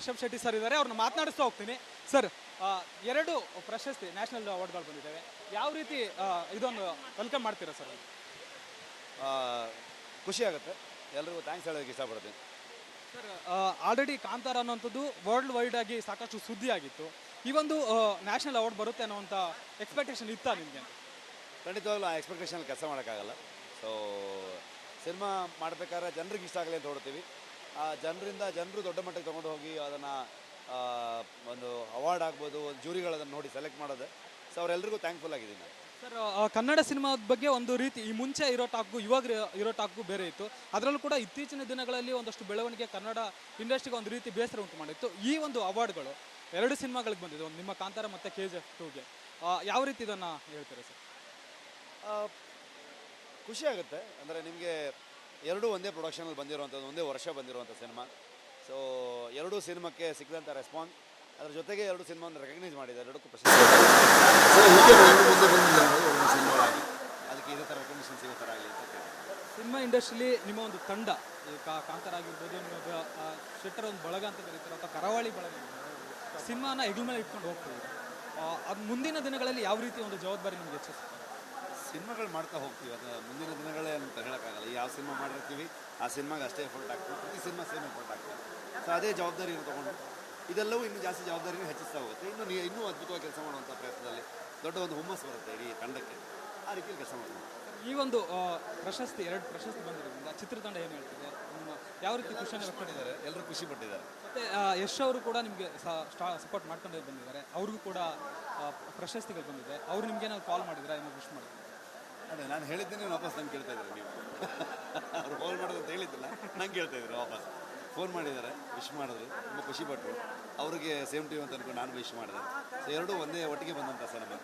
Rishabh Shetty sir ಇದ್ದಾರೆ, ಅವ್ರನ್ನ ಮಾತನಾಡಿಸ್ತಾ ಹೋಗ್ತೀನಿ. ಸರ್, ಎರಡು ಪ್ರಶಸ್ತಿ ನ್ಯಾಷನಲ್ ಅವಾರ್ಡ್ಗಳು ಬಂದಿದ್ದಾವೆ. ಯಾವ ರೀತಿ ಇದೊಂದು ವೆಲ್ಕಮ್ ಮಾಡ್ತೀರಾ ಸರ್? ಖುಷಿ ಆಗುತ್ತೆ, ಎಲ್ರಿಗೂ ಥ್ಯಾಂಕ್ಸ್ ಹೇಳೋದಕ್ಕೆ ಇಷ್ಟಪಡ್ತೀನಿ. ಸರ್, ಆಲ್ರೆಡಿ ಕಾಂತಾರ ಅನ್ನೋಂಥದ್ದು ವರ್ಲ್ಡ್ ವೈಡ್ ಆಗಿ ಸಾಕಷ್ಟು ಸುದ್ದಿ ಆಗಿತ್ತು. ಈ ಒಂದು ನ್ಯಾಷನಲ್ ಅವಾರ್ಡ್ ಬರುತ್ತೆ ಅನ್ನೋಂಥ ಎಕ್ಸ್ಪೆಕ್ಟೇಷನ್ ಇತ್ತಾ ನಿಮಗೆ? ಖಂಡಿತವಾಗ್ಲೂ ಆ ಎಕ್ಸ್ಪೆಕ್ಟೇಷನಲ್ಲಿ ಕೆಲಸ ಮಾಡೋಕ್ಕಾಗಲ್ಲ. ಸೊ ಸಿನಿಮಾ ಮಾಡಬೇಕಾದ್ರೆ ಜನರಿಗೆ ಇಷ್ಟ ಆಗಲಿ ಅಂತ ಹೊಡ್ತೀವಿ. ಆ ಜನರು ದೊಡ್ಡ ಮಟ್ಟಕ್ಕೆ ತೊಗೊಂಡು ಹೋಗಿ ಅದನ್ನು ಒಂದು ಅವಾರ್ಡ್ ಆಗ್ಬೋದು, ಒಂದು ಜೂರಿಗಳು ಅದನ್ನು ನೋಡಿ ಸೆಲೆಕ್ಟ್ ಮಾಡೋದು. ಸೊ ಅವರೆಲ್ಲರಿಗೂ ಥ್ಯಾಂಕ್ಫುಲ್ ಆಗಿದ್ದೀನಿ ನಾನು. ಸರ್, ಕನ್ನಡ ಸಿನಿಮಾದ ಬಗ್ಗೆ ಒಂದು ರೀತಿ ಈ ಮುಂಚೆ ಇರೋ ಟಾಕ್ಗೂ ಇವಾಗ ಇರೋ ಟಾಕ್ಗೂ ಬೇರೆ ಇತ್ತು. ಅದರಲ್ಲೂ ಕೂಡ ಇತ್ತೀಚಿನ ದಿನಗಳಲ್ಲಿ ಒಂದಷ್ಟು ಬೆಳವಣಿಗೆ ಕನ್ನಡ ಇಂಡಸ್ಟ್ರಿಗೆ ಒಂದು ರೀತಿ ಬೇಸರ ಉಂಟು ಮಾಡಿತ್ತು. ಈ ಒಂದು ಅವಾರ್ಡ್ಗಳು ಎರಡು ಸಿನಿಮಾಗಳಿಗೆ ಬಂದಿದೆ, ಒಂದು ನಿಮ್ಮ ಕಾಂತಾರ ಮತ್ತು KGF 2ಗೆ. ಯಾವ ರೀತಿ ಇದನ್ನು ಹೇಳ್ತೀರಾ ಸರ್? ಖುಷಿ ಆಗುತ್ತೆ, ಅಂದರೆ ನಿಮಗೆ ಎರಡೂ ಒಂದೇ ಪ್ರೊಡಕ್ಷನಲ್ಲಿ ಬಂದಿರುವಂಥದ್ದು, ಒಂದೇ ವರ್ಷ ಬಂದಿರುವಂಥ ಸಿನಿಮಾ. ಸೊ ಎರಡೂ ಸಿನಿಮಾಕ್ಕೆ ಸಿಕ್ಕಿದಂಥ ರೆಸ್ಪಾನ್ಸ್, ಅದ್ರ ಜೊತೆಗೆ ಎರಡು ಸಿನಿಮಾವನ್ನು ರೆಕಗ್ನೈಸ್ ಮಾಡಿದ್ದಾರೆ, ಎರಡಕ್ಕೂ ಪ್ರಶಸ್ತಿ. ಸಿನಿಮಾಗಳಾಗಿ ಅದಕ್ಕೆ ಇದೇ ಥರ ರೆಕಗ್ನಿಷನ್ ಸಿಗೋ ಥರ ಆಗಲಿ ಅಂತ ಸಿನಿಮಾ ಇಂಡಸ್ಟ್ರಿಲಿ ನಿಮ್ಮ ಒಂದು ತಂಡ, ಈ ಕಾಂತಾರ ಆಗಿರ್ಬೋದು, ನಿಮ್ಮ ಶೆಟ್ಟರ್ ಒಂದು ಬಳಗ ಅಂತ ಕರೀತಾರೆ, ಅಥವಾ ಕರಾವಳಿ ಬಳಗ, ಸಿನಿಮಾನ ಹೆಗಲ ಮೇಲೆ ಇಟ್ಕೊಂಡು ಹೋಗ್ತಿದ್ದೀವಿ. ಅದು ಮುಂದಿನ ದಿನಗಳಲ್ಲಿ ಯಾವ ರೀತಿ ಒಂದು ಜವಾಬ್ದಾರಿ ನಿಮಗೆ ಹೆಚ್ಚಿಸ್ತದೆ? ಸಿನಿಮಾಗಳು ಮಾಡ್ತಾ ಹೋಗ್ತೀವಿ, ಅದು ಮುಂದಿನ ದಿನಗಳೇ ಅಂತ ಹೇಳೋಕ್ಕಾಗಲ್ಲ. ಯಾವ ಸಿನಿಮಾ ಮಾಡಿರ್ತೀವಿ ಆ ಸಿನಿಮಾಗೆ ಅಷ್ಟೇ ಎಫರ್ಟ್ ಆಗ್ತೀವಿ, ಪ್ರತಿ ಸಿನಿಮಾ ಸೇಮ್ ಎಫರ್ಟ್ ಆಗ್ತದೆ. ಸೊ ಅದೇ ಜವಾಬ್ದಾರಿಯನ್ನು ತೊಗೊಂಡು ಇದೆಲ್ಲವೂ ಇನ್ನೂ ಜಾಸ್ತಿ ಜವಾಬ್ದಾರಿನೂ ಹೆಚ್ಚಿಸ್ತಾ ಹೋಗುತ್ತೆ. ಇನ್ನೂ ಅದ್ಭುತವಾಗಿ ಕೆಲಸ ಮಾಡುವಂಥ ಪ್ರಯತ್ನದಲ್ಲಿ ದೊಡ್ಡ ಒಂದು ಹುಮ್ಮಸ್ಸು ಬರುತ್ತೆ ಇಡೀ ತಂಡಕ್ಕೆ. ಆ ರೀತಿಯಲ್ಲಿ ಕೆಲಸ ಮಾಡ್ತೀವಿ. ಈ ಒಂದು ಪ್ರಶಸ್ತಿ, ಎರಡು ಪ್ರಶಸ್ತಿ ಬಂದಿರೋದ್ರಿಂದ ಚಿತ್ರತಂಡ ಏನು ಹೇಳ್ತಿದೆ? ನಿಮ್ಮ ಯಾವ ರೀತಿ ಖುಷಿಯನ್ನು ವ್ಯಕ್ತಪಡಿದ್ದಾರೆ? ಎಲ್ಲರೂ ಖುಷಿ ಪಟ್ಟಿದ್ದಾರೆ. ಮತ್ತು ಯಶ್ ಅವರು ಕೂಡ ನಿಮಗೆ ಸಪೋರ್ಟ್ ಮಾಡ್ಕೊಂಡೇ ಬಂದಿದ್ದಾರೆ, ಅವ್ರಿಗೂ ಕೂಡ ಪ್ರಶಸ್ತಿಗಳು ಬಂದಿದೆ. ಅವ್ರು ನಿಮ್ಗೇನಾದ್ರು ಕಾಲ್ ಮಾಡಿದ್ರೆ ಏನೋ ವಿಶ್ ಮಾಡಿದ್ರು? ಅದೇ ನಾನು ಹೇಳಿದ್ದೀನಿ, ವಾಪಸ್ ನಂಗೆ ಕೇಳ್ತಾ ಇದ್ದಾರೆ. ನೀವು ಅವ್ರು ಕಾಲ್ ಮಾಡೋದು ಅಂತ ಹೇಳಿದ್ದಿಲ್ಲ, ನಂಗೆ ಕೇಳ್ತಾ ಇದ್ದಾರೆ. ವಾಪಸ್ ಫೋನ್ ಮಾಡಿದ್ದಾರೆ, ವಿಶ್ ಮಾಡಿದ್ರು, ತುಂಬ ಖುಷಿಪಟ್ಟರು. ಅವ್ರಿಗೆ ಸೇಮ್ ಟೀಮ್ ಅಂತ ಅನ್ಕೊಂಡು ನಾನು ವಿಶ್ ಮಾಡಿದೆ. ಸೊ ಎರಡೂ ಒಂದೇ ಒಟ್ಟಿಗೆ ಬಂದಂಥ ಸಿನಿಮಾ,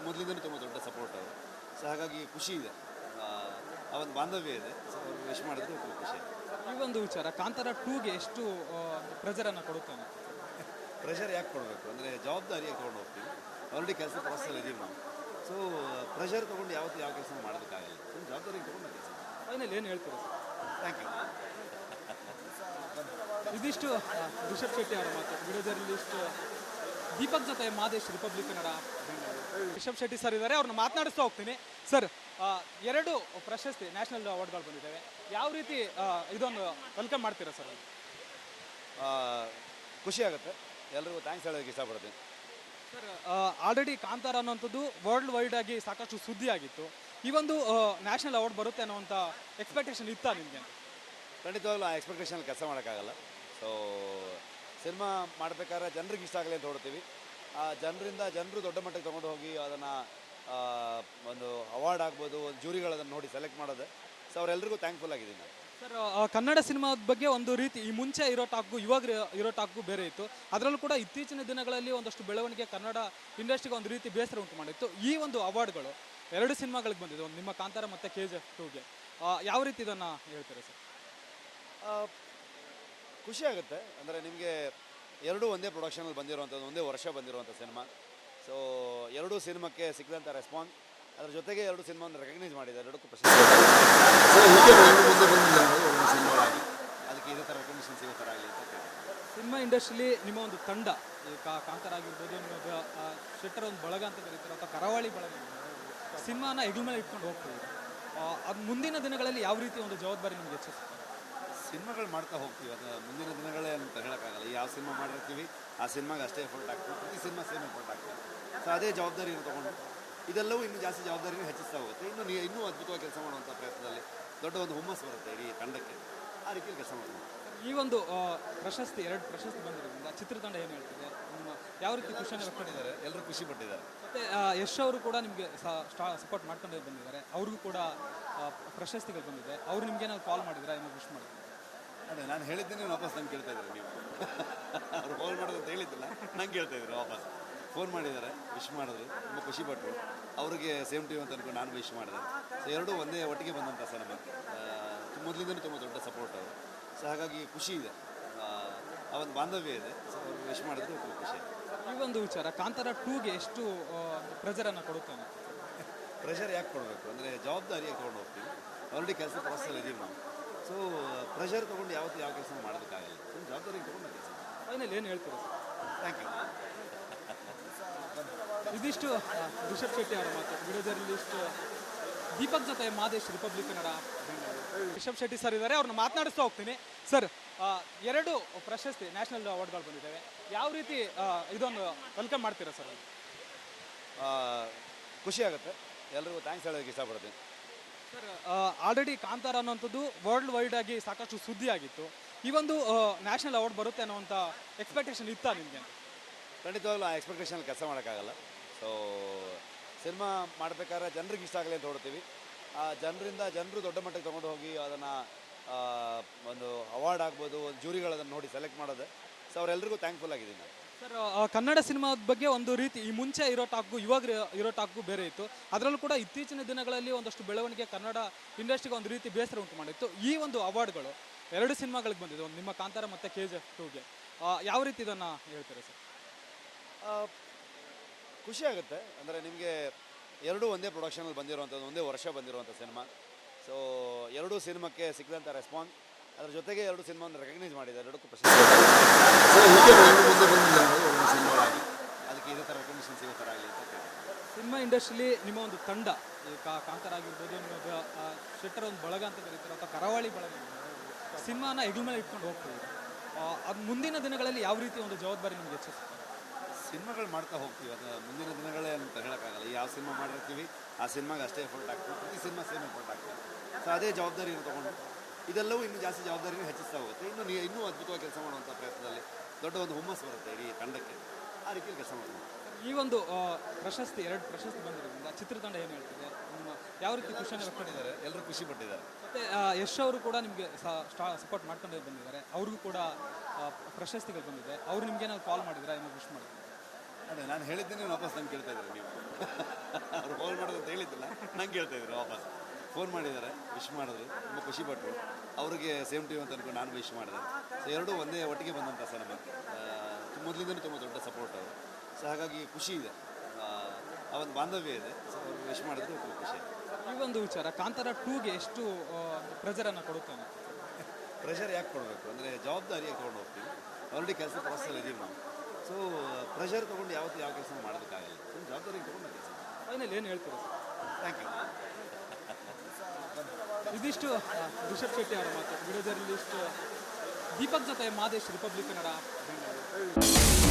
ಮೊದಲಿಂದಲೂ ತುಂಬ ದೊಡ್ಡ ಸಪೋರ್ಟ್ ಅವರು. ಸೊ ಹಾಗಾಗಿ ಖುಷಿ ಇದೆ, ಆ ಒಂದು ಬಾಂಧವ್ಯ ಇದೆ. ಸೊ ಅವ್ರು ವಿಶ್ ಮಾಡಿದ್ರು ತುಂಬ ಖುಷಿ. ಈ ಒಂದು ವಿಚಾರ ಕಾಂತಾರ 2ಗೆ ಎಷ್ಟು ಪ್ರೆಷರನ್ನು ಕೊಡುತ್ತಾನೆ? ಪ್ರೆಷರ್ ಯಾಕೆ ಕೊಡಬೇಕು ಅಂದರೆ ಜವಾಬ್ದಾರಿಯಾಗಿ ತೊಗೊಂಡು ಹೋಗ್ತೀವಿ. ಆಲ್ರೆಡಿ ಕೆಲಸ ಪ್ರಾಸೆಸಲ್ಲಿ ಇದ್ದೀವಿ ನಾವು. ಸೊ ಪ್ರೆಷರ್ ತೊಗೊಂಡು ಯಾವತ್ತೂ ಯಾವ ಕೆಲಸ ಮಾಡೋದಕ್ಕಾಗಲ್ಲ. ಸೊ ಜವಾಬ್ದಾರಿಗೆ ತೊಗೊಂಡು ಕೆಲಸ. ಫೈನಲ್ ಏನು ಹೇಳ್ತೀರಾ ಸರ್? Thank you. ಇದಿಷ್ಟು ರಿಷಬ್ ಶೆಟ್ಟಿ ಅವರ ಮಾತು. ವಿಡಿಯೋ ಜರ್ನಲಿಸ್ಟ್ ದೀಪಕ್ ಜೊತೆ ಮಾದೇಶ್, ರಿಪಬ್ಲಿಕ್ ಕನ್ನಡ, ಬೆಂಗಳೂರು. ರಿಷಬ್ ಶೆಟ್ಟಿ ಸರ್ ಇದ್ದಾರೆ, ಅವ್ರನ್ನ ಮಾತನಾಡಿಸ್ತಾ ಹೋಗ್ತೀನಿ. ಸರ್, ಎರಡು ಪ್ರಶಸ್ತಿ ನ್ಯಾಷನಲ್ ಅವಾರ್ಡ್ಗಳು ಬಂದಿದ್ದಾವೆ. ಯಾವ ರೀತಿ ಇದೊಂದು ವೆಲ್ಕಮ್ ಮಾಡ್ತೀರಾ ಸರ್? ಖುಷಿ ಆಗುತ್ತೆ, ಎಲ್ರಿಗೂ ಥ್ಯಾಂಕ್ಸ್ ಹೇಳೋದಕ್ಕೆ ಇಷ್ಟಪಡ್ತೀನಿ. ಸರ್, ಆಲ್ರೆಡಿ ಕಾಂತಾರ ಅನ್ನೋಂಥದ್ದು ವರ್ಲ್ಡ್ ವೈಡ್ ಆಗಿ ಸಾಕಷ್ಟು ಸುದ್ದಿ ಆಗಿತ್ತು. ಈ ಒಂದು ನ್ಯಾಷನಲ್ ಅವಾರ್ಡ್ ಬರುತ್ತೆ ಅನ್ನೋಂಥ ಎಕ್ಸ್ಪೆಕ್ಟೇಷನ್ ಇತ್ತಾ ನಿಮಗೆ? ಖಂಡಿತವಾಗ್ಲೂ ಆ ಎಕ್ಸ್ಪೆಕ್ಟೇಷನಲ್ಲಿ ಕೆಲಸ ಮಾಡೋಕ್ಕಾಗಲ್ಲ. ಸೊ ಸಿನಿಮಾ ಮಾಡಬೇಕಾದ್ರೆ ಜನರಿಗೆ ಇಷ್ಟ ಆಗಲಿ ಅಂತ ಹೊಡ್ತೀವಿ. ಆ ಜನರು ದೊಡ್ಡ ಮಟ್ಟಕ್ಕೆ ತೊಗೊಂಡು ಹೋಗಿ ಅದನ್ನು ಒಂದು ಅವಾರ್ಡ್ ಆಗ್ಬೋದು, ಒಂದು ಜೂರಿಗಳು ಅದನ್ನು ನೋಡಿ ಸೆಲೆಕ್ಟ್ ಮಾಡೋದು. ಸೊ ಅವರೆಲ್ಲರಿಗೂ ಥ್ಯಾಂಕ್ಫುಲ್ ಆಗಿದ್ದೀನಿ ನಾನು. ಸರ್, ಕನ್ನಡ ಸಿನಿಮಾದ ಬಗ್ಗೆ ಒಂದು ರೀತಿ ಈ ಮುಂಚೆ ಇರೋ ಟಾಕ್ಗೂ ಇವಾಗ ಇರೋ ಟಾಕ್ಗೂ ಬೇರೆ ಇತ್ತು. ಅದರಲ್ಲೂ ಕೂಡ ಇತ್ತೀಚಿನ ದಿನಗಳಲ್ಲಿ ಒಂದಷ್ಟು ಬೆಳವಣಿಗೆ ಕನ್ನಡ ಇಂಡಸ್ಟ್ರಿಗೆ ಒಂದು ರೀತಿ ಬೇಸರ ಉಂಟು ಮಾಡಿತ್ತು. ಈ ಒಂದು ಅವಾರ್ಡ್ಗಳು ಎರಡು ಸಿನಿಮಾಗಳಿಗೆ ಬಂದಿದೆ, ಒಂದು ನಿಮ್ಮ ಕಾಂತಾರ ಮತ್ತು KGF 2ಗೆ. ಯಾವ ರೀತಿ ಇದನ್ನು ಹೇಳ್ತೀರಾ ಸರ್? ಖುಷಿ ಆಗುತ್ತೆ, ಅಂದರೆ ನಿಮಗೆ ಎರಡೂ ಒಂದೇ ಪ್ರೊಡಕ್ಷನಲ್ಲಿ ಬಂದಿರುವಂಥದ್ದು, ಒಂದೇ ವರ್ಷ ಬಂದಿರುವಂಥ ಸಿನಿಮಾ. ಸೊ ಎರಡೂ ಸಿನಿಮಾಕ್ಕೆ ಸಿಕ್ಕಿದಂಥ ರೆಸ್ಪಾನ್ಸ್, ಅದ್ರ ಜೊತೆಗೆ ಎರಡು ಸಿನಿಮಾವನ್ನು ರೆಕಗ್ನೈಸ್ ಮಾಡಿದ್ದಾರೆ, ಎರಡಕ್ಕೂ ಪ್ರಶಸ್ತಿ. ಸಿನಿಮಾಗಳಾಗಿ ಅದಕ್ಕೆ ಇದೇ ಥರ ರೆಕಗ್ನಿಷನ್ ಸಿಗೋ ಥರ ಆಗಲಿ ಅಂತ ಸಿನಿಮಾ ಇಂಡಸ್ಟ್ರಿಲಿ ನಿಮ್ಮ ಒಂದು ತಂಡ, ಈ ಕಾಂತಾರ ಆಗಿರ್ಬೋದು, ನಿಮ್ಮ ಶೆಟ್ಟರ್ ಒಂದು ಬಳಗ ಅಂತ ಕರೀತಾರೆ, ಅಥವಾ ಕರಾವಳಿ ಬಳಗ, ಸಿನಿಮಾನ ಹೆಗಲ ಮೇಲೆ ಇಟ್ಕೊಂಡು ಹೋಗ್ತಿದ್ದೀವಿ. ಅದು ಮುಂದಿನ ದಿನಗಳಲ್ಲಿ ಯಾವ ರೀತಿ ಒಂದು ಜವಾಬ್ದಾರಿ ನಿಮಗೆ ಹೆಚ್ಚಿಸ್ತದೆ? ಸಿನಿಮಾಗಳು ಮಾಡ್ತಾ ಹೋಗ್ತೀವಿ, ಅದು ಮುಂದಿನ ದಿನಗಳೇ ಅಂತ ಹೇಳೋಕ್ಕಾಗಲ್ಲ. ಯಾವ ಸಿನಿಮಾ ಮಾಡಿರ್ತೀವಿ ಆ ಸಿನಿಮಾಗೆ ಅಷ್ಟೇ ಎಫರ್ಟ್ ಆಗ್ತೀವಿ, ಪ್ರತಿ ಸಿನಿಮಾ ಸೇಮ್ ಎಫರ್ಟ್ ಆಗ್ತದೆ. ಸೊ ಅದೇ ಜವಾಬ್ದಾರಿಯನ್ನು ತೊಗೊಂಡು ಇದೆಲ್ಲವೂ ಇನ್ನೂ ಜಾಸ್ತಿ ಜವಾಬ್ದಾರಿನೂ ಹೆಚ್ಚಿಸ್ತಾ ಹೋಗುತ್ತೆ. ಇನ್ನೂ ಅದ್ಭುತವಾಗಿ ಕೆಲಸ ಮಾಡುವಂಥ ಪ್ರಯತ್ನದಲ್ಲಿ ದೊಡ್ಡ ಒಂದು ಹುಮ್ಮಸ್ಸು ಬರುತ್ತೆ ಇಡೀ ತಂಡಕ್ಕೆ. ಆ ರೀತಿಯಲ್ಲಿ ಕೆಲಸ ಮಾಡ್ತೀವಿ. ಈ ಒಂದು ಪ್ರಶಸ್ತಿ, ಎರಡು ಪ್ರಶಸ್ತಿ ಬಂದಿರೋದ್ರಿಂದ ಚಿತ್ರತಂಡ ಏನು ಹೇಳ್ತಿದೆ? ನಿಮ್ಮ ಯಾವ ರೀತಿ ಖುಷಿಯನ್ನು ವ್ಯಕ್ತಪಡಿದ್ದಾರೆ? ಎಲ್ಲರೂ ಖುಷಿ ಪಟ್ಟಿದ್ದಾರೆ. ಮತ್ತು ಯಶ್ ಅವರು ಕೂಡ ನಿಮಗೆ ಸಪೋರ್ಟ್ ಮಾಡ್ಕೊಂಡೇ ಬಂದಿದ್ದಾರೆ, ಅವ್ರಿಗೂ ಕೂಡ ಪ್ರಶಸ್ತಿಗಳು ಬಂದಿದೆ. ಅವ್ರು ನಿಮ್ಗೇನಾದ್ರು ಕಾಲ್ ಮಾಡಿದ್ರೆ ಏನೋ ವಿಶ್ ಮಾಡಿದ್ರು? ಅದೇ ನಾನು ಹೇಳಿದ್ದೀನಿ, ವಾಪಸ್ ನಂಗೆ ಕೇಳ್ತಾ ಇದ್ದಾರೆ. ನೀವು ಅವ್ರು ಕಾಲ್ ಮಾಡೋದು ಅಂತ ಹೇಳಿದ್ದಿಲ್ಲ, ನಂಗೆ ಕೇಳ್ತಾ ಇದ್ದಾರೆ. ವಾಪಸ್ ಫೋನ್ ಮಾಡಿದ್ದಾರೆ, ವಿಶ್ ಮಾಡಿದ್ರು, ತುಂಬ ಖುಷಿಪಟ್ಟರು. ಅವ್ರಿಗೆ ಸೇಮ್ ಟೀಮ್ ಅಂತ ಅನ್ಕೊಂಡು ನಾನು ವಿಶ್ ಮಾಡಿದೆ. ಸೊ ಎರಡೂ ಒಂದೇ ಒಟ್ಟಿಗೆ ಬಂದಂಥ ಸಿನಿಮಾ, ಮೊದಲಿಂದಲೂ ತುಂಬ ದೊಡ್ಡ ಸಪೋರ್ಟ್ ಅವರು. ಸೊ ಹಾಗಾಗಿ ಖುಷಿ ಇದೆ, ಆ ಒಂದು ಬಾಂಧವ್ಯ ಇದೆ. ಸೊ ಅವ್ರು ವಿಶ್ ಮಾಡಿದ್ರು ತುಂಬ ಖುಷಿ. ಈ ಒಂದು ವಿಚಾರ ಕಾಂತಾರ 2ಗೆ ಎಷ್ಟು ಪ್ರೆಷರನ್ನು ಕೊಡುತ್ತಾನೆ? ಪ್ರೆಷರ್ ಯಾಕೆ ಕೊಡಬೇಕು ಅಂದರೆ ಜವಾಬ್ದಾರಿಯಾಗಿ ತೊಗೊಂಡು ಹೋಗ್ತೀವಿ. ಆಲ್ರೆಡಿ ಕೆಲಸ ಪ್ರಾಸೆಸಲ್ಲಿ ಇದ್ದೀವಿ ನಾವು. ಸೊ ಪ್ರೆಷರ್ ತೊಗೊಂಡು ಯಾವತ್ತೂ ಯಾವ ಕೆಲಸ ಮಾಡೋದಕ್ಕಾಗಲ್ಲ. ಸೊ ಜವಾಬ್ದಾರಿಗೆ ತೊಗೊಂಡು ಕೆಲಸ. ಫೈನಲ್ ಏನು ಹೇಳ್ತೀರಾ ಸರ್? Thank you. ಇದಿಷ್ಟು ರಿಷಬ್ ಶೆಟ್ಟಿ ಅವರ ಮಾತು. ವಿಡಿಯೋ ಜರ್ನಲಿಸ್ಟ್ ದೀಪಕ್ ಜೊತೆ ಮಾದೇಶ್, ರಿಪಬ್ಲಿಕ್ ಕನ್ನಡ, ಬೆಂಗಳೂರು. ರಿಷಬ್ ಶೆಟ್ಟಿ ಸರ್ ಇದ್ದಾರೆ, ಅವ್ರನ್ನ ಮಾತನಾಡಿಸ್ತಾ ಹೋಗ್ತೀನಿ. ಸರ್, 2 ಪ್ರಶಸ್ತಿ ನ್ಯಾಷನಲ್ ಅವಾರ್ಡ್ಗಳು ಬಂದಿದ್ದಾವೆ. ಯಾವ ರೀತಿ ಇದೊಂದು ವೆಲ್ಕಮ್ ಮಾಡ್ತೀರಾ ಸರ್? ಖುಷಿ ಆಗುತ್ತೆ, ಎಲ್ರಿಗೂ ಥ್ಯಾಂಕ್ಸ್ ಹೇಳೋದಕ್ಕೆ ಇಷ್ಟಪಡ್ತೀನಿ. ಸರ್, ಆಲ್ರೆಡಿ ಕಾಂತಾರ ಅನ್ನೋಂಥದ್ದು ವರ್ಲ್ಡ್ ವೈಡ್ ಆಗಿ ಸಾಕಷ್ಟು ಸುದ್ದಿ ಆಗಿತ್ತು. ಈ ಒಂದು ನ್ಯಾಷನಲ್ ಅವಾರ್ಡ್ ಬರುತ್ತೆ ಅನ್ನೋಂಥ ಎಕ್ಸ್ಪೆಕ್ಟೇಷನ್ ಇತ್ತಾ ನಿಮಗೆ? ಖಂಡಿತವಾಗ್ಲೂ ಆ ಎಕ್ಸ್ಪೆಕ್ಟೇಷನಲ್ಲಿ ಕೆಲಸ ಮಾಡೋಕ್ಕಾಗಲ್ಲ. ಸೊ ಸಿನಿಮಾ ಮಾಡಬೇಕಾದ್ರೆ ಜನರಿಗೆ ಇಷ್ಟ ಆಗಲಿ ಅಂತ ಹೊಡ್ತೀವಿ. ಆ ಜನರು ದೊಡ್ಡ ಮಟ್ಟಕ್ಕೆ ತೊಗೊಂಡು ಹೋಗಿ ಅದನ್ನು ಒಂದು ಅವಾರ್ಡ್ ಆಗ್ಬೋದು, ಒಂದು ಜೂರಿಗಳು ಅದನ್ನು ನೋಡಿ ಸೆಲೆಕ್ಟ್ ಮಾಡೋದು. ಸೊ ಅವರೆಲ್ಲರಿಗೂ ಥ್ಯಾಂಕ್ಫುಲ್ ಆಗಿದ್ದೀನಿ ನಾನು. ಸರ್, ಕನ್ನಡ ಸಿನಿಮಾದ ಬಗ್ಗೆ ಒಂದು ರೀತಿ ಈ ಮುಂಚೆ ಇರೋ ಟಾಕ್ಗೂ ಇವಾಗ ಇರೋ ಟಾಕ್ಗೂ ಬೇರೆ ಇತ್ತು. ಅದರಲ್ಲೂ ಕೂಡ ಇತ್ತೀಚಿನ ದಿನಗಳಲ್ಲಿ ಒಂದಷ್ಟು ಬೆಳವಣಿಗೆ ಕನ್ನಡ ಇಂಡಸ್ಟ್ರಿಗೆ ಒಂದು ರೀತಿ ಬೇಸರ ಉಂಟು ಮಾಡಿತ್ತು. ಈ ಒಂದು ಅವಾರ್ಡ್ಗಳು 2 ಸಿನಿಮಾಗಳಿಗೆ ಬಂದಿದೆ, ಒಂದು ನಿಮ್ಮ ಕಾಂತಾರ ಮತ್ತು KGF 2ಗೆ. ಯಾವ ರೀತಿ ಇದನ್ನು ಹೇಳ್ತೀರಾ ಸರ್? ಖುಷಿ ಆಗುತ್ತೆ, ಅಂದರೆ ನಿಮಗೆ ಎರಡೂ ಒಂದೇ ಪ್ರೊಡಕ್ಷನಲ್ಲಿ ಬಂದಿರುವಂಥದ್ದು, ಒಂದೇ ವರ್ಷ ಬಂದಿರುವಂಥ ಸಿನಿಮಾ. ಸೊ 2 ಸಿನಿಮಾಕ್ಕೆ ಸಿಕ್ಕಿದಂಥ ರೆಸ್ಪಾನ್ಸ್, ಅದ್ರ ಜೊತೆಗೆ 2 ಸಿನಿಮಾವನ್ನು ರೆಕಗ್ನೈಸ್ ಮಾಡಿದ್ದಾರೆ, 2ಕ್ಕೂ ಪ್ರಶಸ್ತಿ. ಸೊ ಹೀಗೆ ಮುಂದೆ ಬಂದಿಲ್ಲ ಅನ್ನೋದು ಒಂದು ಸಿನಿಮಾವಾಗಿ, ಅದಕ್ಕೆ ಇದೇ ಥರ ರೆಕಗ್ನಿಷನ್ ಸಿಗೋ ಥರ ಆಗಲಿ ಅಂತ ಕೇಳಿ. ಸಿನಿಮಾ ಇಂಡಸ್ಟ್ರಿಲಿ ನಿಮ್ಮ ಒಂದು ತಂಡ, ಈ ಕಾಂತಾರ ಆಗಿರ್ಬೋದು, ನಿಮ್ಮ ಶೆಟ್ಟರ್ ಒಂದು ಬಳಗ ಅಂತ ಕರೀತಾರೆ, ಅಥವಾ ಕರಾವಳಿ ಬಳಗ, ಸಿನಿಮಾನ ಹೆಗಲ ಮೇಲೆ ಇಟ್ಕೊಂಡು ಹೋಗ್ತಿದ್ದೀರಿ. ಅದು ಮುಂದಿನ ದಿನಗಳಲ್ಲಿ ಯಾವ ರೀತಿ ಒಂದು ಜವಾಬ್ದಾರಿ ನಿಮಗೆ ಹೆಚ್ಚಿಸ್ತದೆ? ಸಿನಿಮಾಗಳು ಮಾಡ್ತಾ ಹೋಗ್ತೀವಿ, ಅದು ಮುಂದಿನ ದಿನಗಳೇ ಅಂತ ಹೇಳೋಕ್ಕಾಗಲ್ಲ. ಯಾವ ಸಿನಿಮಾ ಮಾಡಿರ್ತೀವಿ ಆ ಸಿನಿಮಾಗೆ ಅಷ್ಟೇ ಎಫರ್ಟ್ ಆಗ್ತೀವಿ, ಪ್ರತಿ ಸಿನಿಮಾ ಸೇಮ್ ಎಫರ್ಟ್ ಆಗ್ತೀವಿ. ಸೊ ಅದೇ ಜವಾಬ್ದಾರಿಯನ್ನು ತೊಗೊಂಡು ಇದೆಲ್ಲವೂ ಇನ್ನೂ ಜಾಸ್ತಿ ಜವಾಬ್ದಾರಿನೂ ಹೆಚ್ಚಿಸ್ತಾ ಹೋಗುತ್ತೆ. ಇನ್ನೂ ಅದ್ಭುತವಾಗಿ ಕೆಲಸ ಮಾಡುವಂಥ ಪ್ರಯತ್ನದಲ್ಲಿ ದೊಡ್ಡ ಒಂದು ಹುಮ್ಮಸ್ಸು ಬರುತ್ತೆ ಇಡೀ ತಂಡಕ್ಕೆ. ಆ ರೀತಿಯಲ್ಲಿ ಕೆಲಸ ಮಾಡ್ತೀವಿ. ಈ ಒಂದು ಪ್ರಶಸ್ತಿ, 2 ಪ್ರಶಸ್ತಿ ಬಂದಿರೋದ್ರಿಂದ ಚಿತ್ರತಂಡ ಏನು ಹೇಳ್ತಿದೆ? ನಿಮ್ಮ ಯಾವ ರೀತಿ ಖುಷಿಯನ್ನು ವ್ಯಕ್ತಪಡಿದ್ದಾರೆ? ಎಲ್ಲರೂ ಖುಷಿ ಪಟ್ಟಿದ್ದಾರೆ. ಮತ್ತು ಯಶ್ ಅವರು ಕೂಡ ನಿಮಗೆ ಸಪೋರ್ಟ್ ಮಾಡ್ಕೊಂಡೇ ಬಂದಿದ್ದಾರೆ, ಅವ್ರಿಗೂ ಕೂಡ ಪ್ರಶಸ್ತಿಗಳು ಬಂದಿದೆ. ಅವ್ರು ನಿಮ್ಗೇನಾದ್ರು ಕಾಲ್ ಮಾಡಿದ್ರೆ ಏನೋ ವಿಶ್ ಮಾಡಿದ್ರು? ಅದೇ ನಾನು ಹೇಳಿದ್ದೀನಿ, ವಾಪಸ್ ನಂಗೆ ಕೇಳ್ತಾ ಇದ್ದಾರೆ ನೀವು. ಅವ್ರು ಕಾಲ್ ಮಾಡೋದು ಅಂತ ಹೇಳಿದ್ದಿಲ್ಲ, ನಂಗೆ ಕೇಳ್ತಾ ಇದ್ದಾರೆ ವಾಪಸ್. ಫೋನ್ ಮಾಡಿದ್ದಾರೆ, ವಿಶ್ ಮಾಡಿದ್ರು, ತುಂಬ ಖುಷಿ ಪಟ್ಟರು. ಅವರಿಗೆ ಸೇಮ್ ಟೀಮ್ ಅಂತ ಅನ್ಕೊಂಡು ನಾನು ವಿಶ್ ಮಾಡಿದೆ. ಸೊ ಎರಡೂ ಒಂದೇ ಒಟ್ಟಿಗೆ ಬಂದಂಥ ಸಿನಿಮಾ. ಮೊದಲಿಂದಲೂ ತುಂಬ ದೊಡ್ಡ ಸಪೋರ್ಟ್ ಅವರು. ಸೊ ಹಾಗಾಗಿ ಖುಷಿ ಇದೆ, ಆ ಒಂದು ಬಾಂಧವ್ಯ ಇದೆ. ಸೊ ಅವ್ರು ವಿಶ್ ಮಾಡಿದ್ರು ತುಂಬ ಖುಷಿ. ಈ ಒಂದು ವಿಚಾರ ಕಾಂತಾರ 2ಗೆ ಎಷ್ಟು ಪ್ರೆಜರನ್ನು ಕೊಡುತ್ತಾನೆ? ಪ್ರೆಷರ್ ಯಾಕೆ ಕೊಡಬೇಕು ಅಂದರೆ ಜವಾಬ್ದಾರಿಯಾಗಿ ತೊಗೊಂಡು ಹೋಗ್ತೀವಿ. ಆಲ್ರೆಡಿ ಕೆಲಸ ಪ್ರಾಸೆಸಲ್ಲಿ ಇದ್ದೀವಿ ನಾವು. ಸೊ ಪ್ರೆಷರ್ ತೊಗೊಂಡು ಯಾವತ್ತೂ ಯಾವ ಕೆಲಸ ಮಾಡೋದಕ್ಕಾಗಲ್ಲ. ಸೊ ಜವಾಬ್ದಾರಿಗೆ ತೊಗೊಂಡು ಕೆಲಸ. ಫೈನಲ್ ಏನು ಹೇಳ್ತೀರಾ ಸರ್? Thank you. ಇದಿಷ್ಟು ರಿಷಬ್ ಶೆಟ್ಟಿ ಅವರ ಮಾತು. ವಿಡಿಯೋ ಜರ್ನಲಿಸ್ಟ್ ದೀಪಕ್ ಜೊತೆ ಮಾದೇಶ್, ರಿಪಬ್ಲಿಕ್ ಕನ್ನಡ, ಬೆಂಗಳೂರು.